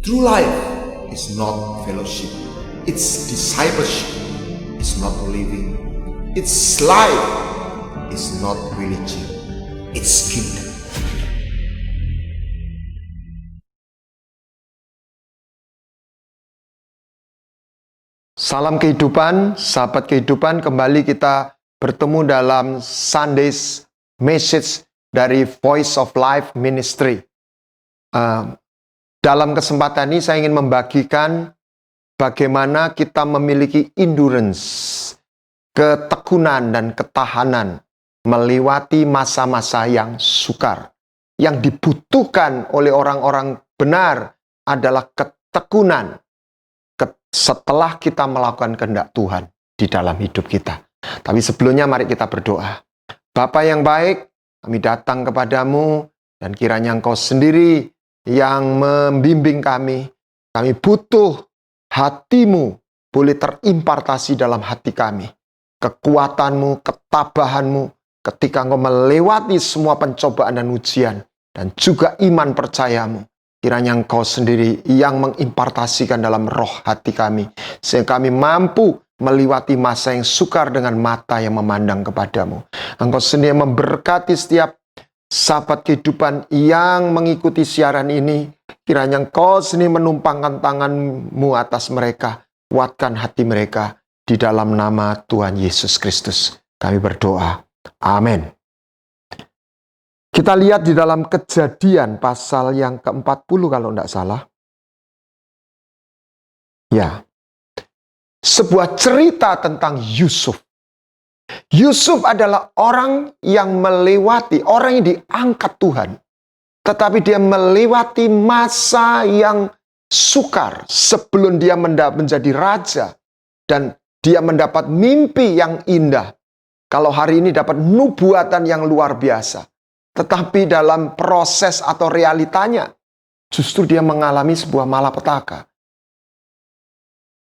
True life is not fellowship, it's discipleship, it's not living, it's life, it's not religion, it's kingdom. Salam kehidupan, sahabat kehidupan, kembali kita bertemu dalam Sunday's Message dari Voice of Life Ministry. Dalam kesempatan ini saya ingin membagikan bagaimana kita memiliki endurance, ketekunan dan ketahanan melewati masa-masa yang sukar. Yang dibutuhkan oleh orang-orang benar adalah ketekunan setelah kita melakukan kehendak Tuhan di dalam hidup kita. Tapi sebelumnya mari kita berdoa. Bapa yang baik, kami datang kepadamu dan kiranya Engkau sendiri yang membimbing kami. Kami butuh hatimu boleh terimpartasi dalam hati kami. Kekuatanmu, ketabahanmu ketika Engkau melewati semua pencobaan dan ujian. Dan juga iman percayamu. Kiranya Engkau sendiri yang mengimpartasikan dalam roh hati kami. Sehingga kami mampu melewati masa yang sukar dengan mata yang memandang kepadamu. Engkau sendiri memberkati setiap sahabat kehidupan yang mengikuti siaran ini. Kiranya Engkau sendiri menumpangkan tangan-Mu atas mereka. Kuatkan hati mereka di dalam nama Tuhan Yesus Kristus. Kami berdoa. Amin. Kita lihat di dalam Kejadian pasal yang ke-40 kalau tidak salah. Ya. Sebuah cerita tentang Yusuf. Yusuf adalah orang yang melewati, orang yang diangkat Tuhan. Tetapi dia melewati masa yang sukar sebelum dia menjadi raja. Dan dia mendapat mimpi yang indah. Kalau hari ini dapat nubuatan yang luar biasa. Tetapi dalam proses atau realitanya, justru dia mengalami sebuah malapetaka.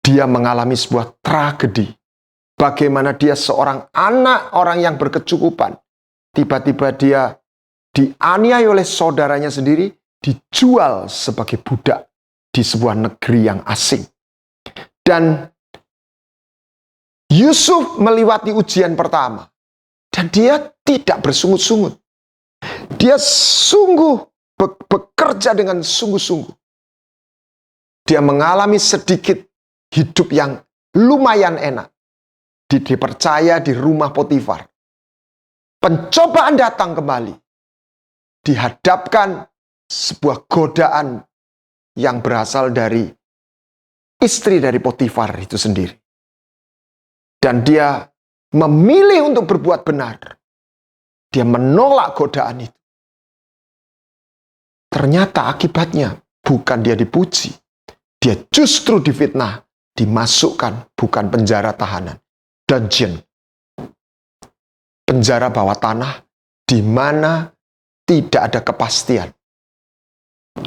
Dia mengalami sebuah tragedi. Bagaimana dia seorang anak orang yang berkecukupan. Tiba-tiba dia dianiaya oleh saudaranya sendiri, dijual sebagai budak di sebuah negeri yang asing. Dan Yusuf melewati ujian pertama. Dan dia tidak bersungut-sungut. Dia sungguh bekerja dengan sungguh-sungguh. Dia mengalami sedikit hidup yang lumayan enak. Dipercaya di rumah Potifar. Pencobaan datang kembali. Dihadapkan sebuah godaan yang berasal dari istri dari Potifar itu sendiri. Dan dia memilih untuk berbuat benar. Dia menolak godaan itu. Ternyata akibatnya bukan dia dipuji. Dia justru difitnah, dimasukkan bukan penjara tahanan. Dungeon. Penjara bawah tanah di mana tidak ada kepastian.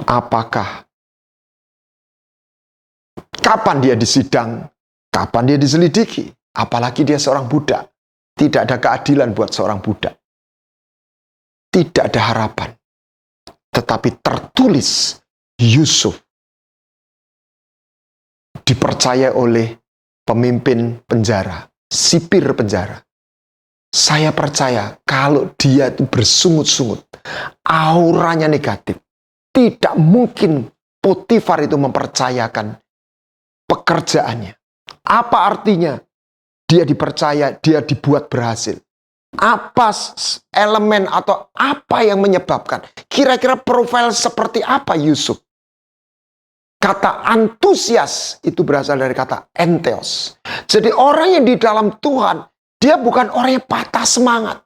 Apakah kapan dia disidang, kapan dia diselidiki, apalagi dia seorang budak. Tidak ada keadilan buat seorang budak. Tidak ada harapan. Tetapi tertulis Yusuf dipercaya oleh pemimpin penjara, sipir penjara. Saya percaya kalau dia itu bersungut-sungut, auranya negatif. Tidak mungkin Potifar itu mempercayakan pekerjaannya. Apa artinya? Dia dipercaya, dia dibuat berhasil. Apa elemen atau apa yang menyebabkan? Kira-kira profil seperti apa Yusuf? Kata antusias itu berasal dari kata entheos. Jadi orang yang di dalam Tuhan, dia bukan orang yang patah semangat.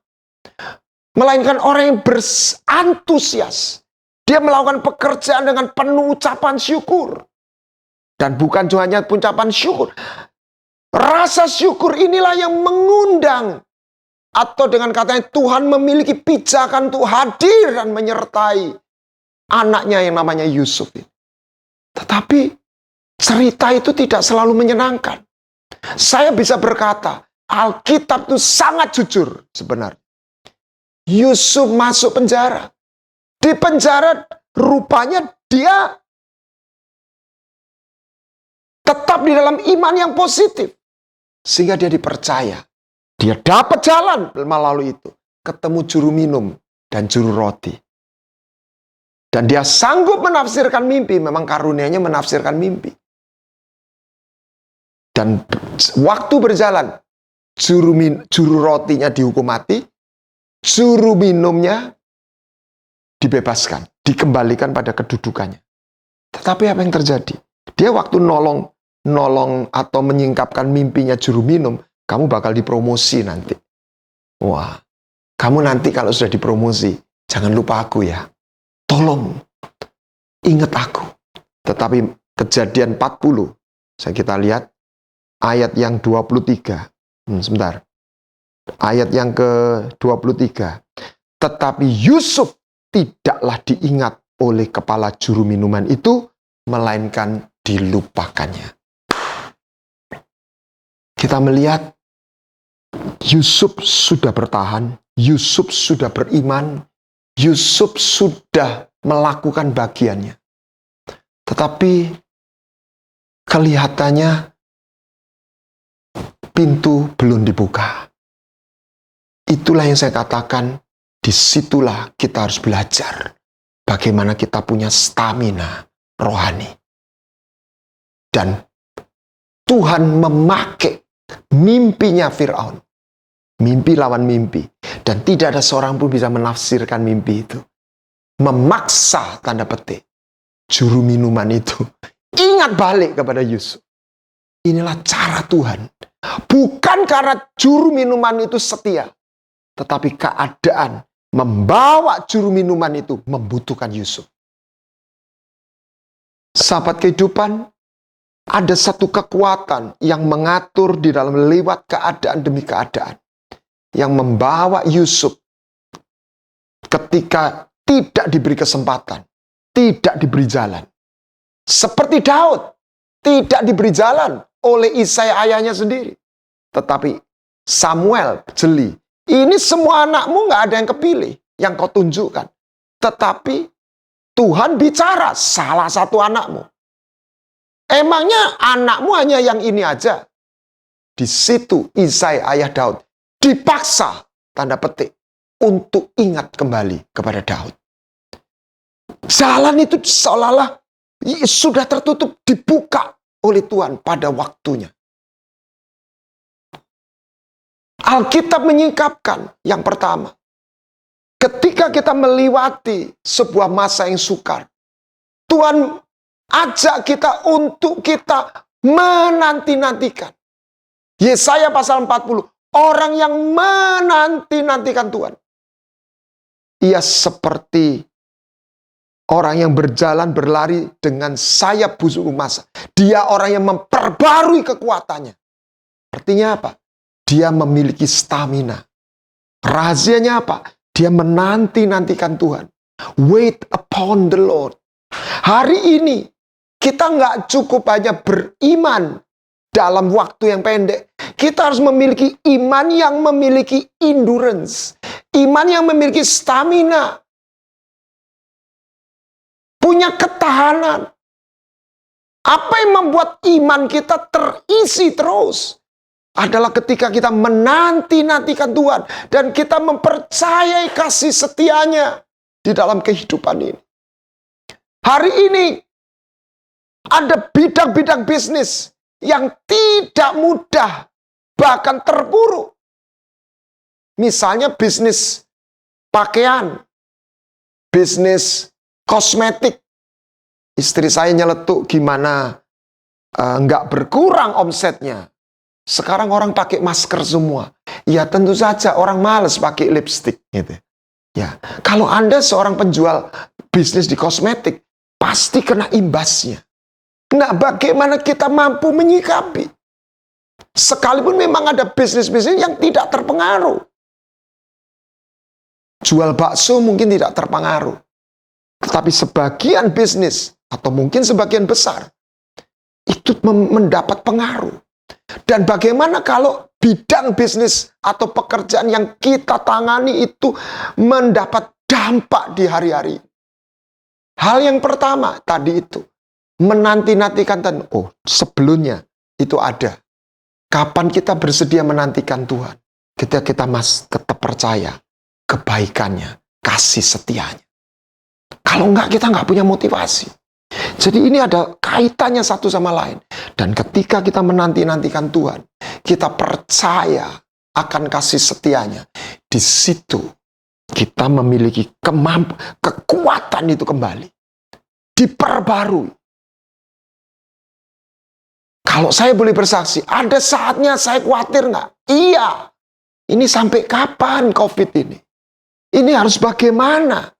Melainkan orang yang berantusias. Dia melakukan pekerjaan dengan penuh ucapan syukur. Dan bukan hanya ucapan syukur. Rasa syukur inilah yang mengundang. Atau dengan katanya Tuhan memiliki pijakan untuk hadir dan menyertai anaknya yang namanya Yusuf. Tetapi cerita itu tidak selalu menyenangkan. Saya bisa berkata, Alkitab itu sangat jujur sebenarnya. Yusuf masuk penjara. Di penjara rupanya dia tetap di dalam iman yang positif. Sehingga dia dipercaya. Dia dapat jalan melalui itu. Ketemu juru minum dan juru roti. Dan dia sanggup menafsirkan mimpi. Memang karunianya menafsirkan mimpi. Dan waktu berjalan, juru rotinya dihukum mati, juru minumnya dibebaskan, dikembalikan pada kedudukannya. Tetapi apa yang terjadi? Dia waktu nolong atau menyingkapkan mimpinya juru minum, kamu bakal dipromosi nanti. Wah, kamu nanti kalau sudah dipromosi, jangan lupa aku ya. Tolong, ingat aku. Tetapi Kejadian 40, kita lihat ayat yang 23. Sebentar. Ayat yang ke-23. Tetapi Yusuf tidaklah diingat oleh kepala juru minuman itu, melainkan dilupakannya. Kita melihat Yusuf sudah bertahan, Yusuf sudah beriman, Yusuf sudah melakukan bagiannya. Tetapi kelihatannya pintu belum dibuka. Itulah yang saya katakan, disitulah kita harus belajar bagaimana kita punya stamina rohani. Dan Tuhan memakai mimpinya Firaun. Mimpi lawan mimpi. Dan tidak ada seorang pun bisa menafsirkan mimpi itu. Memaksa, tanda petik, juru minuman itu ingat balik kepada Yusuf. Inilah cara Tuhan. Bukan karena juru minuman itu setia. Tetapi keadaan membawa juru minuman itu membutuhkan Yusuf. Sahabat kehidupan, ada satu kekuatan yang mengatur di dalam lewat keadaan demi keadaan. Yang membawa Yusuf ketika tidak diberi kesempatan, tidak diberi jalan. Seperti Daud, tidak diberi jalan oleh Isai ayahnya sendiri. Tetapi Samuel jeli, ini semua anakmu gak ada yang kepilih, yang kau tunjukkan. Tetapi Tuhan bicara salah satu anakmu. Emangnya anakmu hanya yang ini aja? Di situ Isai ayah Daud dipaksa, tanda petik, untuk ingat kembali kepada Daud. Jalan itu seolah-olah sudah tertutup, dibuka oleh Tuhan pada waktunya. Alkitab menyingkapkan yang pertama. Ketika kita melewati sebuah masa yang sukar, Tuhan ajak kita untuk kita menanti-nantikan. Yesaya pasal 40. Orang yang menanti-nantikan Tuhan. Ia seperti orang yang berjalan berlari dengan sayap busuk masa. Dia orang yang memperbarui kekuatannya. Artinya apa? Dia memiliki stamina. Rahasianya apa? Dia menanti-nantikan Tuhan. Wait upon the Lord. Hari ini kita nggak cukup hanya beriman dalam waktu yang pendek. Kita harus memiliki iman yang memiliki endurance. Iman yang memiliki stamina. Punya ketahanan. Apa yang membuat iman kita terisi terus? Adalah ketika kita menanti-nantikan Tuhan. Dan kita mempercayai kasih setianya di dalam kehidupan ini. Hari ini ada bidang-bidang bisnis yang tidak mudah, bahkan terpuruk. Misalnya bisnis pakaian, bisnis kosmetik. Istri saya nyeletuk gimana nggak berkurang omsetnya. Sekarang orang pakai masker semua. Ya tentu saja orang males pakai lipstick gitu. Ya, kalau Anda seorang penjual bisnis di kosmetik, pasti kena imbasnya. Nah, bagaimana kita mampu menyikapi? Sekalipun memang ada bisnis-bisnis yang tidak terpengaruh. Jual bakso mungkin tidak terpengaruh. Tetapi sebagian bisnis, atau mungkin sebagian besar, itu mendapat pengaruh. Dan bagaimana kalau bidang bisnis atau pekerjaan yang kita tangani itu mendapat dampak di hari-hari? Hal yang pertama tadi itu, menanti-nantikan Tuhan. Oh, sebelumnya itu ada. Kapan kita bersedia menantikan Tuhan? Ketika kita tetap percaya kebaikannya, kasih setianya. Kalau enggak, kita enggak punya motivasi. Jadi ini ada kaitannya satu sama lain. Dan ketika kita menanti-nantikan Tuhan, kita percaya akan kasih setianya. Di situ kita memiliki kekuatan itu kembali. Diperbarui. Kalau saya boleh bersaksi, ada saatnya saya khawatir nggak? Iya. Ini sampai kapan COVID ini? Ini harus bagaimana?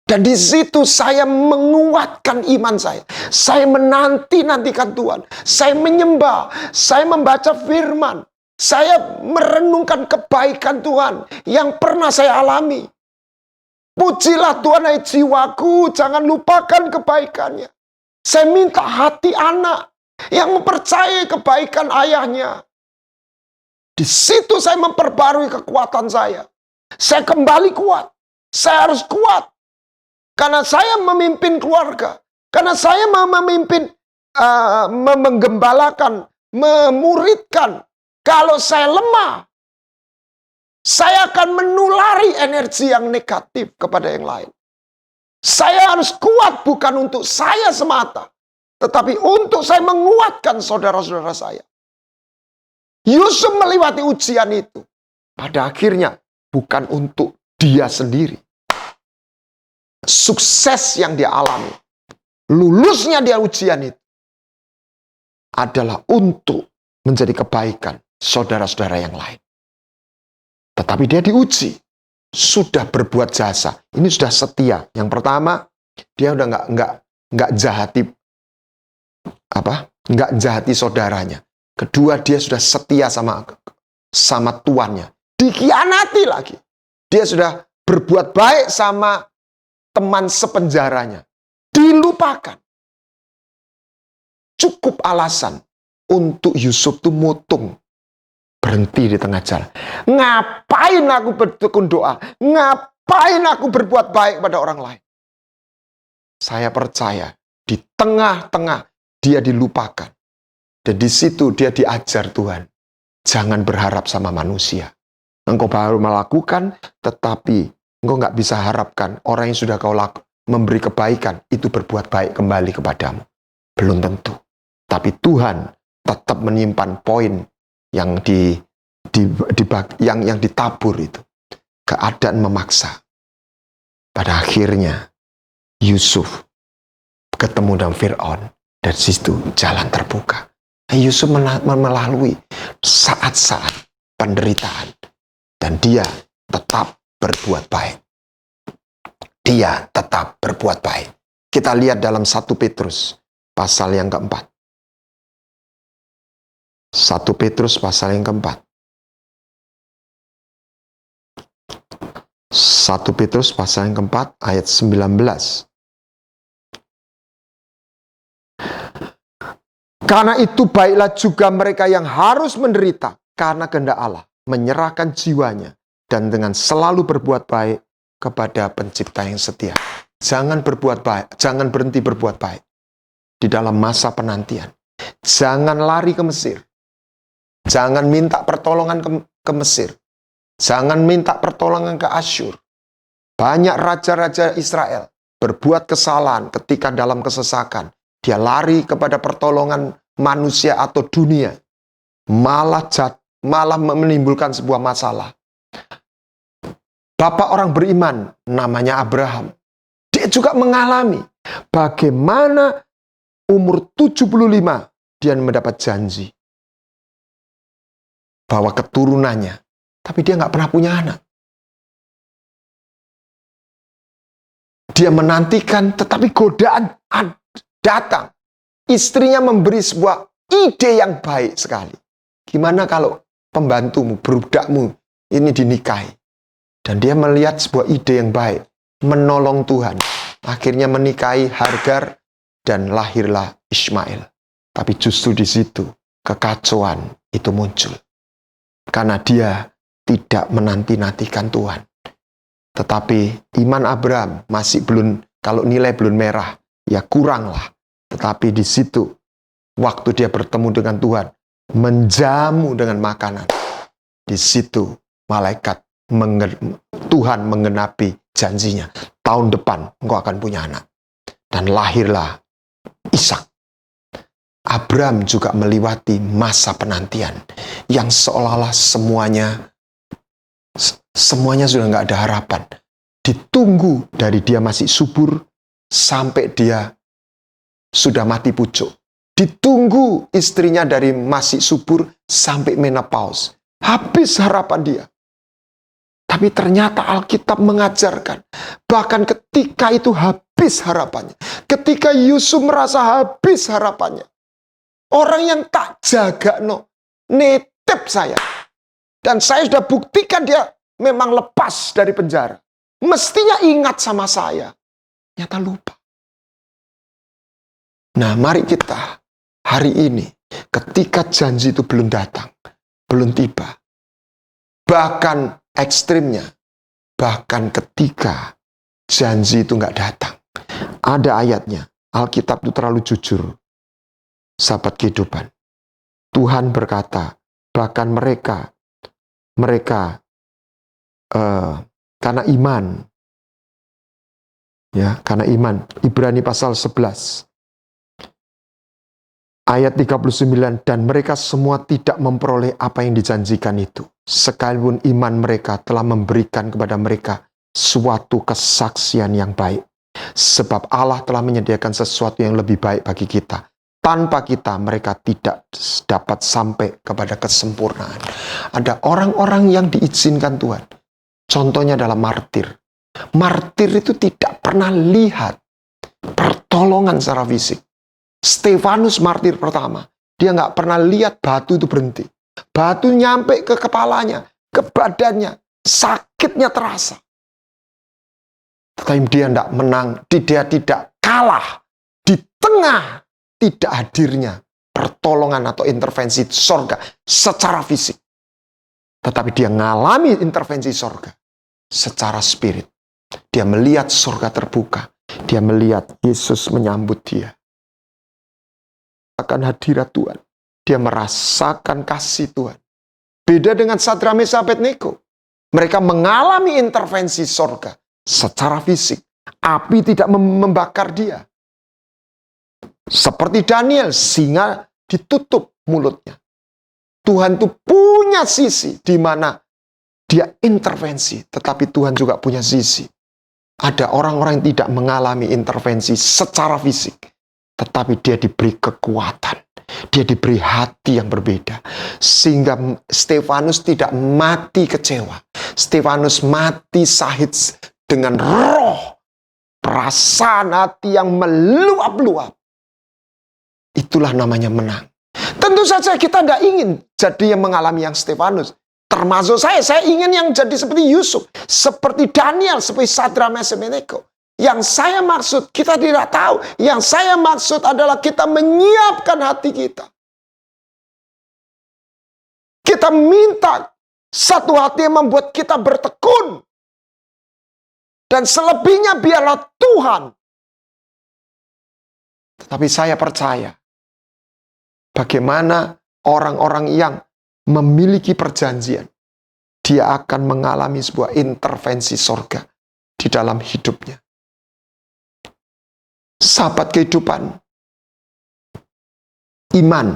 Dan di situ saya menguatkan iman saya. Saya menanti-nantikan Tuhan. Saya menyembah. Saya membaca firman. Saya merenungkan kebaikan Tuhan yang pernah saya alami. Pujilah Tuhan, hai jiwaku, jangan lupakan kebaikannya. Saya minta hati anak yang mempercayai kebaikan ayahnya. Di situ saya memperbarui kekuatan saya. Saya kembali kuat. Saya harus kuat. Karena saya memimpin keluarga. Karena saya memimpin, menggembalakan, memuridkan. Kalau saya lemah, saya akan menulari energi yang negatif kepada yang lain. Saya harus kuat bukan untuk saya semata. Tetapi untuk saya menguatkan saudara-saudara saya. Yusuf melewati ujian itu. Pada akhirnya bukan untuk dia sendiri. Sukses yang dia alami, lulusnya dia ujian itu adalah untuk menjadi kebaikan saudara-saudara yang lain. Tetapi dia diuji, sudah berbuat jasa. Ini sudah setia. Yang pertama, dia udah nggak jahati saudaranya. Kedua, dia sudah setia sama tuannya. Dikhianati lagi. Dia sudah berbuat baik sama teman sepenjaranya. Dilupakan. Cukup alasan untuk Yusuf itu mutung. Berhenti di tengah jalan. Ngapain aku bertekun doa? Ngapain aku berbuat baik pada orang lain? Saya percaya di tengah-tengah dia dilupakan. Dan di situ dia diajar Tuhan. Jangan berharap sama manusia. Engkau baru melakukan, tetapi engkau nggak bisa harapkan orang yang sudah kau memberi kebaikan itu berbuat baik kembali kepadamu. Belum tentu. Tapi Tuhan tetap menyimpan poin yang yang ditabur itu. Keadaan memaksa. Pada akhirnya Yusuf ketemu dengan Fir'aun. Dari situ jalan terbuka. Yusuf melalui saat-saat penderitaan. Dan dia tetap berbuat baik. Dia tetap berbuat baik. Kita lihat dalam 1 Petrus pasal yang keempat. 1 Petrus pasal yang keempat. 1 Petrus pasal yang keempat ayat 19. Karena itu baiklah juga mereka yang harus menderita karena kehendak Allah, menyerahkan jiwanya dan dengan selalu berbuat baik kepada pencipta yang setia. Jangan berbuat baik, jangan berhenti berbuat baik di dalam masa penantian. Jangan lari ke Mesir. Jangan minta pertolongan ke Mesir. Jangan minta pertolongan ke Asyur. Banyak raja-raja Israel berbuat kesalahan ketika dalam kesesakan. Dia lari kepada pertolongan manusia atau dunia. Malah menimbulkan sebuah masalah. Bapak orang beriman namanya Abraham. Dia juga mengalami bagaimana umur 75 dia mendapat janji bahwa keturunannya, tapi dia nggak pernah punya anak. Dia menantikan, tetapi godaan datang. Istrinya memberi sebuah ide yang baik sekali. Gimana kalau pembantumu, berudakmu ini dinikahi? Dan dia melihat sebuah ide yang baik. Menolong Tuhan. Akhirnya menikahi Hagar dan lahirlah Ismail. Tapi justru di situ kekacauan itu muncul. Karena dia tidak menanti-nantikan Tuhan. Tetapi iman Abraham masih belum, kalau nilai belum merah, ya kuranglah. Tetapi di situ, waktu dia bertemu dengan Tuhan, menjamu dengan makanan. Di situ, Tuhan menggenapi janjinya. Tahun depan, engkau akan punya anak. Dan lahirlah Ishak. Abraham juga melewati masa penantian yang seolah-olah semuanya sudah nggak ada harapan. Ditunggu dari dia masih subur sampai dia sudah mati pucuk. Ditunggu istrinya dari masih subur sampai menopause. Habis harapan dia. Tapi ternyata Alkitab mengajarkan, bahkan ketika itu habis harapannya. Ketika Yusuf merasa habis harapannya. Orang yang tak jaga, nitip saya. Dan saya sudah buktikan dia memang lepas dari penjara. Mestinya ingat sama saya. Nyata lupa. Nah, mari kita hari ini, ketika janji itu belum datang, belum tiba. Bahkan ekstrimnya, bahkan ketika janji itu nggak datang. Ada ayatnya, Alkitab itu terlalu jujur. Sahabat kehidupan. Tuhan berkata, bahkan mereka karena iman, karena iman. Ibrani pasal 11 ayat 39, dan mereka semua tidak memperoleh apa yang dijanjikan itu, sekalipun iman mereka telah memberikan kepada mereka suatu kesaksian yang baik. Sebab Allah telah menyediakan sesuatu yang lebih baik bagi kita. Tanpa kita, mereka tidak dapat sampai kepada kesempurnaan. Ada orang-orang yang diizinkan Tuhan. Contohnya adalah martir. Martir itu tidak pernah lihat pertolongan secara fisik. Stefanus martir pertama. Dia nggak pernah lihat batu itu berhenti. Batu nyampe ke kepalanya, ke badannya. Sakitnya terasa. Tetapi dia tidak menang. Dia tidak kalah. Di tengah tidak hadirnya pertolongan atau intervensi sorga secara fisik. Tetapi dia mengalami intervensi sorga secara spirit. Dia melihat sorga terbuka. Dia melihat Yesus menyambut dia. Akan hadirat Tuhan. Dia merasakan kasih Tuhan. Beda dengan Sadrak, Mesak, Abednego. Mereka mengalami intervensi sorga secara fisik. Api tidak membakar dia. Seperti Daniel, singa ditutup mulutnya. Tuhan itu punya sisi di mana dia intervensi, tetapi Tuhan juga punya sisi. Ada orang-orang yang tidak mengalami intervensi secara fisik, tetapi dia diberi kekuatan. Dia diberi hati yang berbeda. Sehingga Stefanus tidak mati kecewa. Stefanus mati sahid dengan roh, perasaan hati yang meluap-luap. Itulah namanya menang. Tentu saja kita tidak ingin jadi yang mengalami yang Stefanus. Termasuk saya ingin yang jadi seperti Yusuf. Seperti Daniel, seperti Sadrak, Mesak, Abednego. Yang saya maksud, kita tidak tahu. Yang saya maksud adalah kita menyiapkan hati kita. Kita minta satu hati yang membuat kita bertekun. Dan selebihnya biarlah Tuhan. Tetapi saya percaya, bagaimana orang-orang yang memiliki perjanjian, dia akan mengalami sebuah intervensi sorga di dalam hidupnya. Sahabat kehidupan, iman,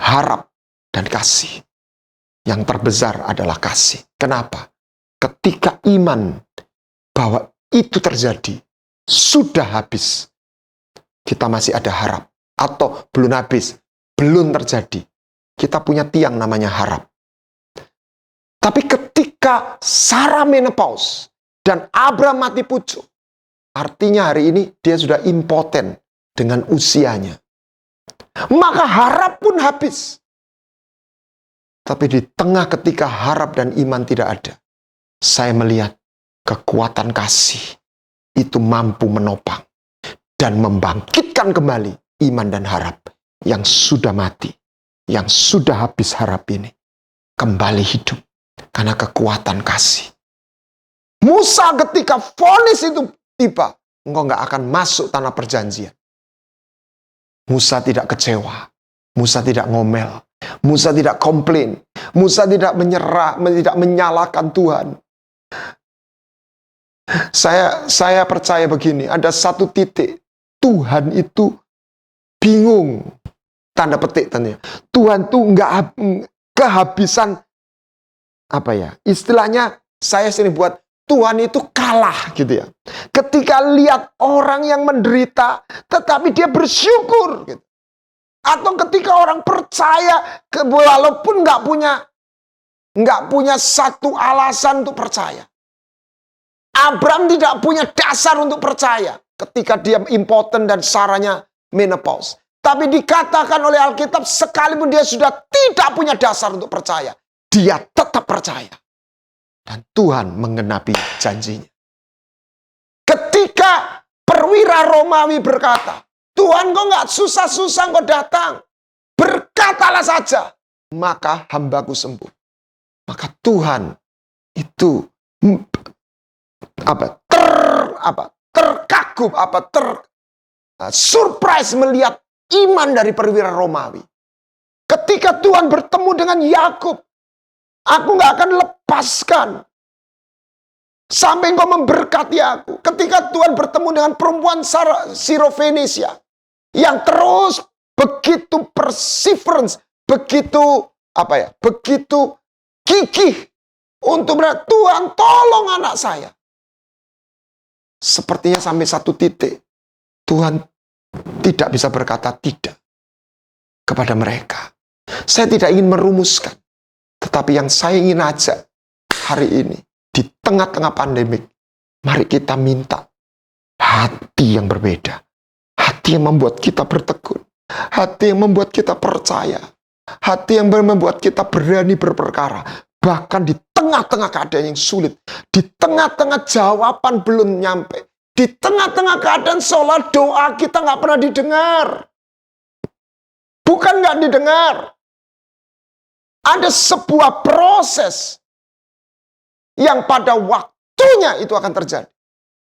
harap, dan kasih. Yang terbesar adalah kasih. Kenapa? Ketika iman bahwa itu terjadi, sudah habis. Kita masih ada harap. Atau belum habis, belum terjadi. Kita punya tiang namanya harap. Tapi ketika Sarah menopause dan Abraham mati pucuk, artinya hari ini dia sudah impoten dengan usianya. Maka harap pun habis. Tapi di tengah ketika harap dan iman tidak ada, saya melihat kekuatan kasih itu mampu menopang dan membangkitkan kembali iman dan harap yang sudah mati, yang sudah habis harap ini, kembali hidup karena kekuatan kasih. Musa ketika vonis itu tiba, engkau nggak akan masuk tanah perjanjian. Musa tidak kecewa. Musa tidak ngomel. Musa tidak komplain. Musa tidak menyerah, tidak menyalahkan Tuhan. Saya percaya begini, ada satu titik Tuhan itu bingung, tanda petik tentunya. Tuhan tuh nggak kehabisan, apa ya, istilahnya saya sering buat Tuhan itu kalah gitu ya. Ketika lihat orang yang menderita, tetapi dia bersyukur gitu. Atau ketika orang percaya, walaupun nggak punya satu alasan untuk percaya. Abraham tidak punya dasar untuk percaya ketika dia impoten dan saranya menopause. Tapi dikatakan oleh Alkitab, sekalipun dia sudah tidak punya dasar untuk percaya, dia tetap percaya. Dan Tuhan menggenapi janjinya. Ketika perwira Romawi berkata, Tuhan kok nggak susah-susah kok datang, berkatalah saja, maka hambaku sembuh. Maka Tuhan itu terkagum, surprise melihat iman dari perwira Romawi. Ketika Tuhan bertemu dengan Yakub, aku nggak akan lepaskan sampai engkau memberkati aku. Ketika Tuhan bertemu dengan perempuan Sirofenisia yang terus begitu perseverance, begitu gigih untuk berkata, Tuhan tolong anak saya. Sepertinya sampai satu titik Tuhan tidak bisa berkata tidak kepada mereka. Saya tidak ingin merumuskan, tetapi yang saya ingin ajak hari ini di tengah-tengah pandemik, mari kita minta hati yang berbeda, hati yang membuat kita bertekun, hati yang membuat kita percaya, hati yang membuat kita berani berperkara. Bahkan di tengah-tengah keadaan yang sulit, di tengah-tengah jawaban belum nyampe, di tengah-tengah keadaan seolah doa kita nggak pernah didengar. Bukan nggak didengar. Ada sebuah proses yang pada waktunya itu akan terjadi.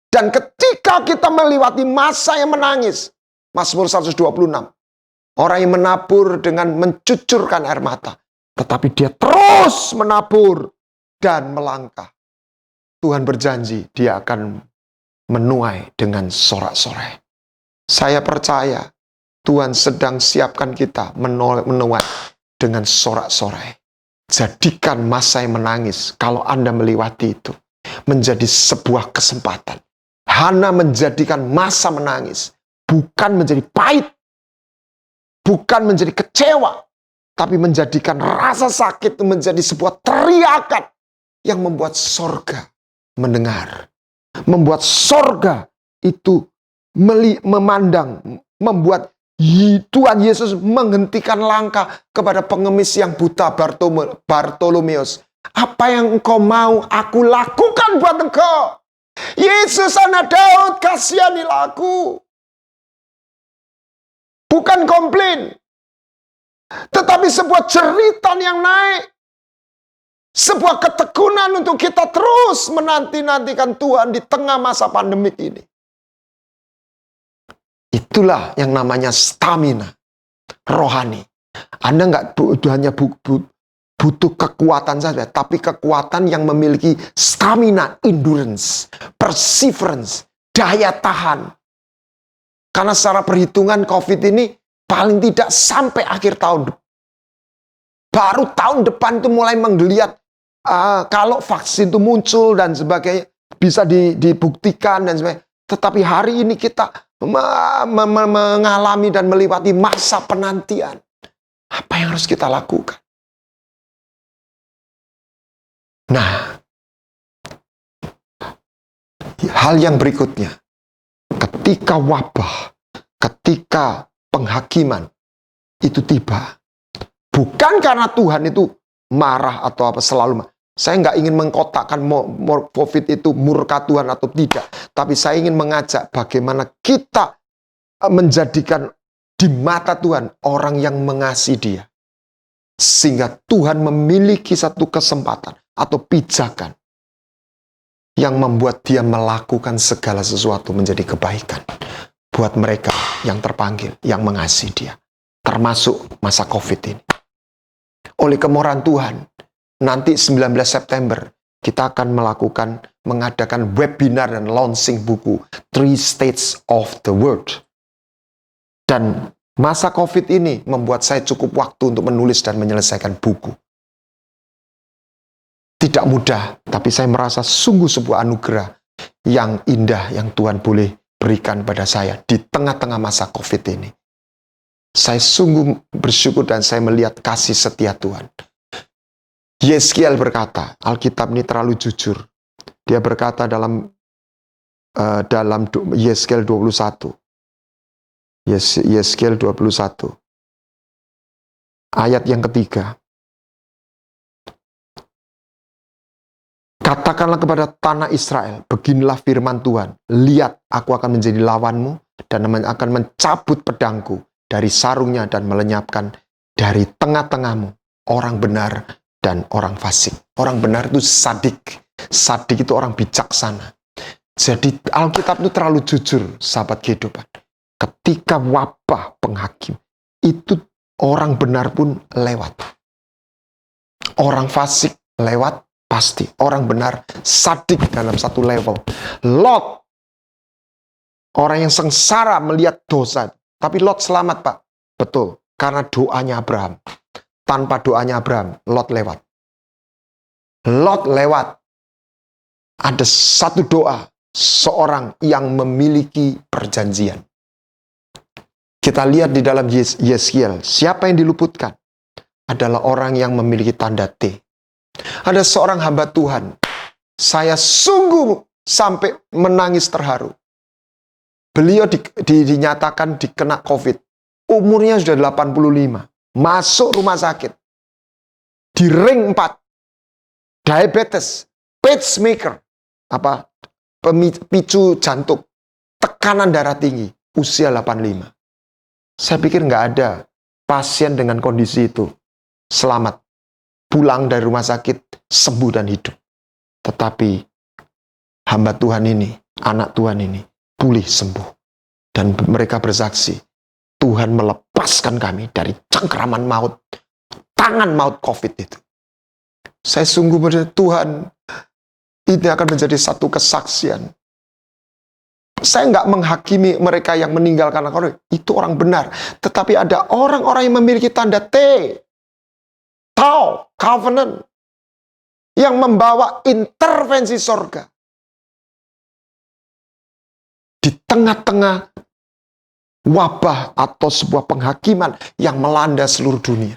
Dan ketika kita melewati masa yang menangis, Mazmur 126, orang yang menabur dengan mencucurkan air mata, tetapi dia terus menabur dan melangkah. Tuhan berjanji dia akan menuai dengan sorak-sorai. Saya percaya Tuhan sedang siapkan kita menuai dengan sorak-sorai. Jadikan masa yang menangis, kalau Anda melewati itu, menjadi sebuah kesempatan. Hana menjadikan masa menangis, bukan menjadi pahit, bukan menjadi kecewa, tapi menjadikan rasa sakit itu menjadi sebuah teriakan yang membuat sorga mendengar. Membuat sorga itu memandang, membuat Tuhan Yesus menghentikan langkah kepada pengemis yang buta Bartolomeus. Apa yang engkau mau aku lakukan buat engkau? Yesus anak Daud, kasihanilah aku. Bukan komplain, tetapi sebuah jeritan yang naik. Sebuah ketekunan untuk kita terus menanti-nantikan Tuhan di tengah masa pandemik ini. Itulah yang namanya stamina rohani. Anda nggak hanya butuh kekuatan saja, tapi kekuatan yang memiliki stamina, endurance, perseverance, daya tahan. Karena secara perhitungan COVID ini paling tidak sampai akhir tahun. Baru tahun depan itu mulai menggeliat. Kalau vaksin itu muncul dan sebagainya, bisa dibuktikan dan sebagainya. Tetapi hari ini kita mengalami dan melewati masa penantian. Apa yang harus kita lakukan? Nah, hal yang berikutnya, ketika wabah, ketika penghakiman itu tiba, bukan karena Tuhan itu marah atau apa selalu marah. Saya nggak ingin mengkotakkan COVID itu murka Tuhan atau tidak, tapi saya ingin mengajak bagaimana kita menjadikan di mata Tuhan orang yang mengasihi Dia, sehingga Tuhan memiliki satu kesempatan atau pijakan yang membuat Dia melakukan segala sesuatu menjadi kebaikan buat mereka yang terpanggil, yang mengasihi dia. Termasuk masa COVID ini. Oleh kemurahan Tuhan, nanti 19 September, kita akan mengadakan webinar dan launching buku Three States of the World. Dan masa COVID ini membuat saya cukup waktu untuk menulis dan menyelesaikan buku. Tidak mudah, tapi saya merasa sungguh sebuah anugerah yang indah yang Tuhan boleh berikan pada saya di tengah-tengah masa COVID ini. Saya sungguh bersyukur dan saya melihat kasih setia Tuhan. Yeskiel berkata, Alkitab ini terlalu jujur. Dia berkata dalam Yeskiel 21. Yeskiel 21. Ayat yang ketiga. Katakanlah kepada tanah Israel, beginilah firman Tuhan. Lihat, aku akan menjadi lawanmu dan akan mencabut pedangku dari sarungnya dan melenyapkan dari tengah-tengahmu orang benar dan orang fasik. Orang benar itu sadik. Sadik itu orang bijaksana. Jadi Alkitab itu terlalu jujur, sahabat kehidupan. Ketika wabah penghakim, itu orang benar pun lewat. Orang fasik lewat, pasti. Orang benar sadik dalam satu level. Lot, orang yang sengsara melihat dosa. Tapi Lot selamat, Pak. Betul, karena doanya Abraham. Tanpa doanya Abraham, Lot lewat. Lot lewat. Ada satu doa, seorang yang memiliki perjanjian. Kita lihat di dalam Yeskiel, siapa yang diluputkan? Adalah orang yang memiliki tanda T. Ada seorang hamba Tuhan, saya sungguh sampai menangis terharu. Beliau dinyatakan dikena COVID. Umurnya sudah 85. Masuk rumah sakit. Di ring 4. Diabetes. Pacemaker. Pemicu jantung. Tekanan darah tinggi. Usia 85. Saya pikir nggak ada pasien dengan kondisi itu selamat. Pulang dari rumah sakit, sembuh dan hidup. Tetapi hamba Tuhan ini, anak Tuhan ini, pulih sembuh. Dan mereka bersaksi, Tuhan melepaskan kami dari cengkeraman maut, tangan maut COVID itu. Saya sungguh berdoa, Tuhan, ini akan menjadi satu kesaksian. Saya nggak menghakimi mereka yang meninggal karena COVID, itu orang benar. Tetapi ada orang-orang yang memiliki tanda T, Tau, covenant, yang membawa intervensi sorga. Di tengah-tengah wabah atau sebuah penghakiman yang melanda seluruh dunia.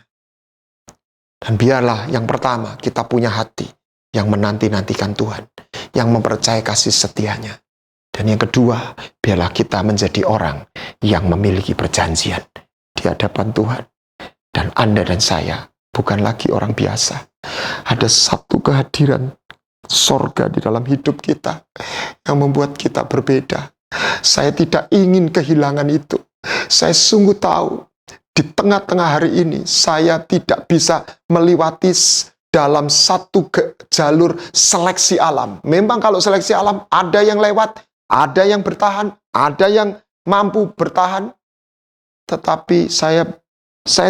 Dan biarlah yang pertama kita punya hati yang menanti-nantikan Tuhan, yang mempercayai kasih setianya. Dan yang kedua, biarlah kita menjadi orang yang memiliki perjanjian di hadapan Tuhan. Dan Anda dan saya bukan lagi orang biasa. Ada satu kehadiran sorga di dalam hidup kita yang membuat kita berbeda. Saya tidak ingin kehilangan itu. Saya sungguh tahu di tengah-tengah hari ini saya tidak bisa melewati dalam satu jalur seleksi alam. Memang kalau seleksi alam ada yang lewat, ada yang bertahan, ada yang mampu bertahan. Tetapi saya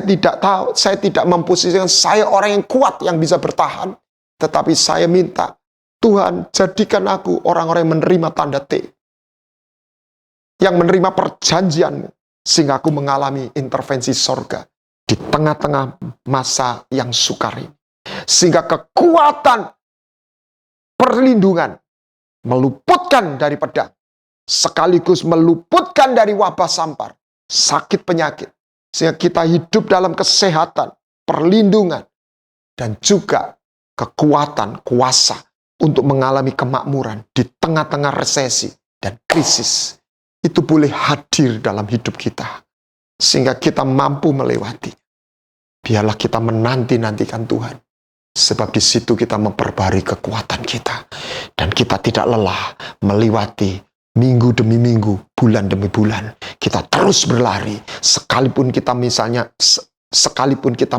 tidak tahu, saya tidak memposisikan saya orang yang kuat yang bisa bertahan. Tetapi saya minta, Tuhan jadikan aku orang-orang yang menerima tanda T. Yang menerima perjanjian-Mu. Sehingga aku mengalami intervensi sorga di tengah-tengah masa yang sukar ini. Sehingga kekuatan perlindungan meluputkan dari pedang. Sekaligus meluputkan dari wabah sampar, sakit penyakit. Sehingga kita hidup dalam kesehatan, perlindungan, dan juga kekuatan, kuasa untuk mengalami kemakmuran di tengah-tengah resesi dan krisis. Itu boleh hadir dalam hidup kita. Sehingga kita mampu melewati. Biarlah kita menanti-nantikan Tuhan. Sebab di situ kita memperbarui kekuatan kita. Dan kita tidak lelah melewati minggu demi minggu, bulan demi bulan. Kita terus berlari. Sekalipun kita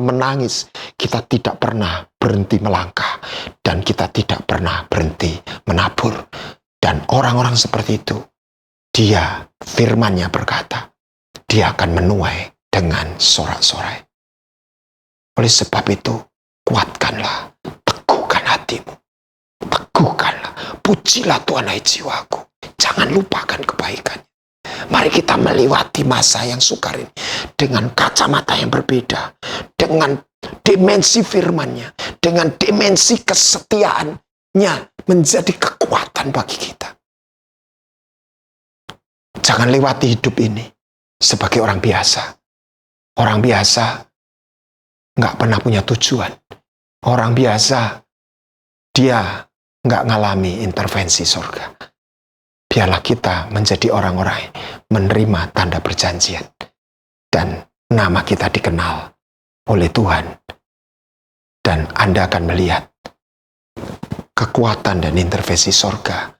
menangis, kita tidak pernah berhenti melangkah. Dan kita tidak pernah berhenti menabur. Dan orang-orang seperti itu, dia firman-Nya berkata, dia akan menuai dengan sorak-sorai. Oleh sebab itu, kuatkanlah, teguhkan hatimu, teguhkanlah, pujilah Tuhan hai jiwaku. Jangan lupakan kebaikan. Mari kita melewati masa yang sukar ini dengan kacamata yang berbeda, dengan dimensi firman-Nya, dengan dimensi kesetiaannya menjadi kekuatan bagi kita. Jangan lewati hidup ini sebagai orang biasa. Orang biasa nggak pernah punya tujuan. Orang biasa, dia nggak ngalami intervensi surga. Biarlah kita menjadi orang-orang menerima tanda perjanjian. Dan nama kita dikenal oleh Tuhan. Dan Anda akan melihat kekuatan dan intervensi surga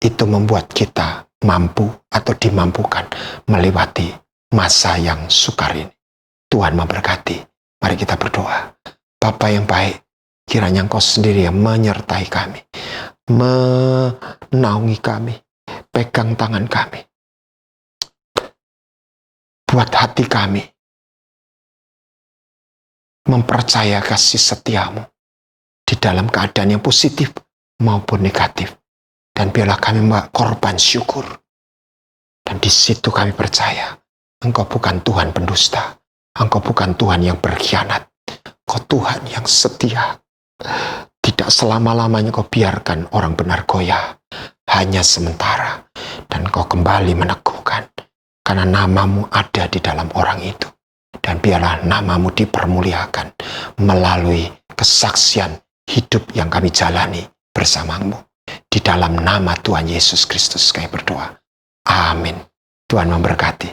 itu membuat kita mampu atau dimampukan melewati masa yang sukar ini. Tuhan memberkati. Mari kita berdoa. Bapa yang baik, kiranya Engkau sendiri yang menyertai kami, menaungi kami, pegang tangan kami, buat hati kami mempercaya kasih setiamu di dalam keadaan yang positif maupun negatif. Dan biarlah kami korban syukur. Dan di situ kami percaya Engkau bukan Tuhan pendusta. Engkau bukan Tuhan yang berkhianat. Engkau Tuhan yang setia. Tidak selama-lamanya Kau biarkan orang benar goyah. Hanya sementara. Dan Kau kembali meneguhkan. Karena namamu ada di dalam orang itu. Dan biarlah namamu dipermuliakan melalui kesaksian hidup yang kami jalani bersamamu. Di dalam nama Tuhan Yesus Kristus kami berdoa. Amin. Tuhan memberkati.